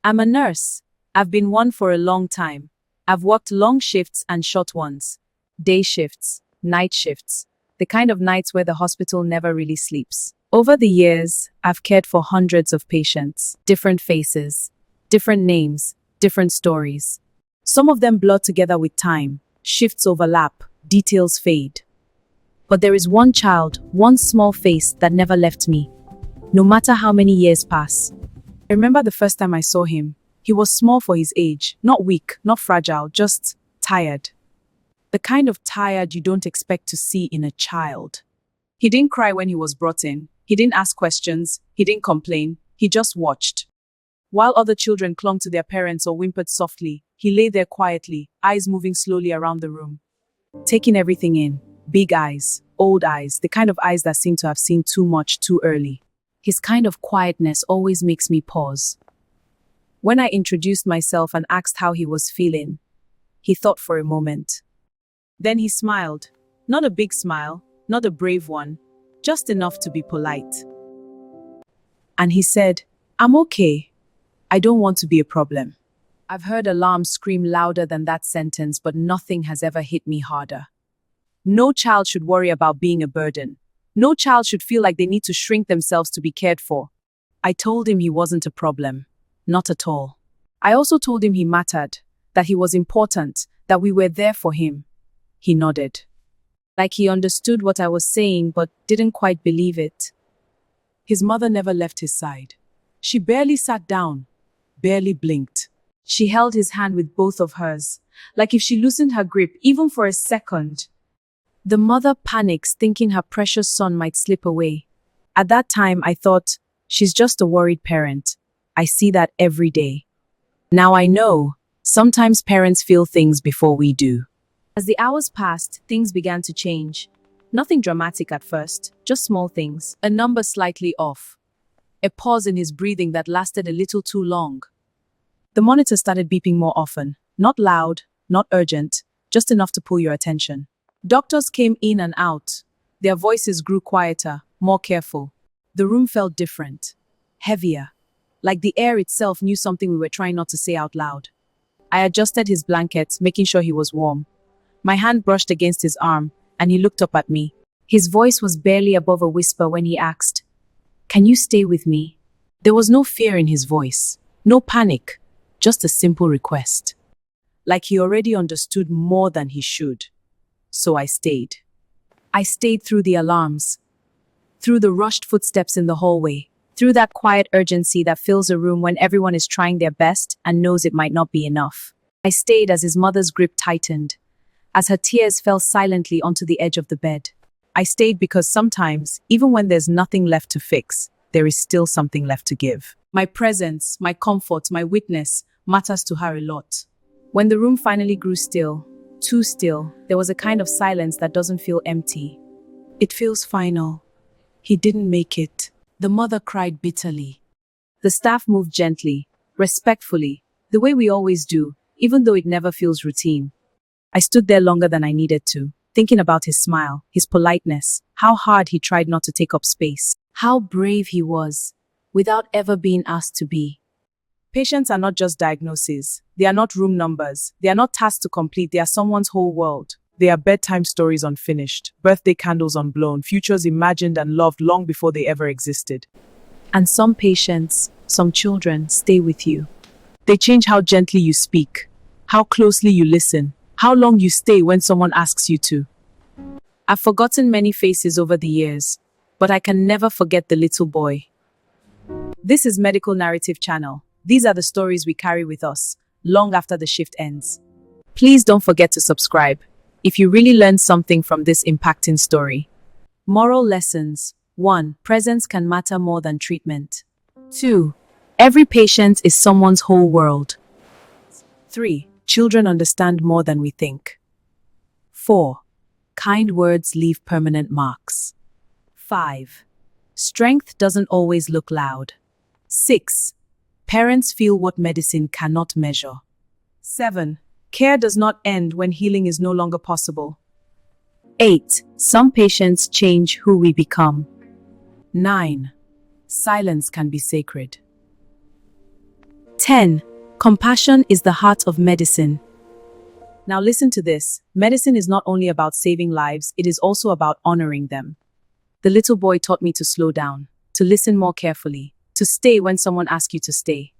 I'm a nurse. I've been one for a long time. I've worked long shifts and short ones. Day shifts, night shifts, the kind of nights where the hospital never really sleeps. Over the years, I've cared for hundreds of patients, different faces, different names, different stories. Some of them blur together with time, shifts overlap, details fade. But there is one child, one small face that never left me, no matter how many years pass. I remember the first time I saw him. He was small for his age, not weak, not fragile, just tired. The kind of tired you don't expect to see in a child. He didn't cry when he was brought in. He didn't ask questions. He didn't complain. He just watched. While other children clung to their parents or whimpered softly, he lay there quietly, eyes moving slowly around the room, taking everything in. Big eyes, old eyes, the kind of eyes that seem to have seen too much too early. His kind of quietness always makes me pause. When I introduced myself and asked how he was feeling, he thought for a moment. Then he smiled. Not a big smile, not a brave one, just enough to be polite. And he said, "I'm okay. I don't want to be a problem." I've heard alarms scream louder than that sentence, but nothing has ever hit me harder. No child should worry about being a burden. No child should feel like they need to shrink themselves to be cared for. I told him he wasn't a problem. Not at all. I also told him he mattered, that he was important, that we were there for him. He nodded. Like he understood what I was saying, but didn't quite believe it. His mother never left his side. She barely sat down, barely blinked. She held his hand with both of hers, like if she loosened her grip even for a second. The mother panics, thinking her precious son might slip away. At that time, I thought, she's just a worried parent. I see that every day. Now I know, sometimes parents feel things before we do. As the hours passed, things began to change. Nothing dramatic at first, just small things. A number slightly off. A pause in his breathing that lasted a little too long. The monitor started beeping more often. Not loud, not urgent, just enough to pull your attention. Doctors came in and out. Their voices grew quieter, more careful. The room felt different. Heavier. Like the air itself knew something we were trying not to say out loud. I adjusted his blanket, making sure he was warm. My hand brushed against his arm, and he looked up at me. His voice was barely above a whisper when he asked, "Can you stay with me?" There was no fear in his voice, no panic, just a simple request. Like he already understood more than he should. So I stayed. I stayed through the alarms, through the rushed footsteps in the hallway, through that quiet urgency that fills a room when everyone is trying their best and knows it might not be enough. I stayed as his mother's grip tightened, as her tears fell silently onto the edge of the bed. I stayed because sometimes, even when there's nothing left to fix, there is still something left to give. My presence, my comfort, my witness matters to her a lot. When the room finally grew still, too still, there was a kind of silence that doesn't feel empty. It feels final. He didn't make it. The mother cried bitterly. The staff moved gently, respectfully, the way we always do, even though it never feels routine. I stood there longer than I needed to, thinking about his smile, his politeness, how hard he tried not to take up space, how brave he was, without ever being asked to be. Patients are not just diagnoses. They are not room numbers. They are not tasks to complete. They are someone's whole world. They are bedtime stories unfinished, birthday candles unblown, futures imagined and loved long before they ever existed. And some patients, some children, stay with you. They change how gently you speak, how closely you listen, how long you stay when someone asks you to. I've forgotten many faces over the years, but I can never forget the little boy. This is Medical Narrative Channel. These are the stories we carry with us, long after the shift ends. Please don't forget to subscribe if you really learned something from this impacting story. Moral lessons. 1. Presence can matter more than treatment. 2. Every patient is someone's whole world. 3. Children understand more than we think. 4. Kind words leave permanent marks. 5. Strength doesn't always look loud. 6. Parents feel what medicine cannot measure. 7. Care does not end when healing is no longer possible. 8. Some patients change who we become. 9. Silence can be sacred. 10. Compassion is the heart of medicine. Now listen to this. Medicine is not only about saving lives, it is also about honoring them. The little boy taught me to slow down, to listen more carefully, to stay when someone asks you to stay.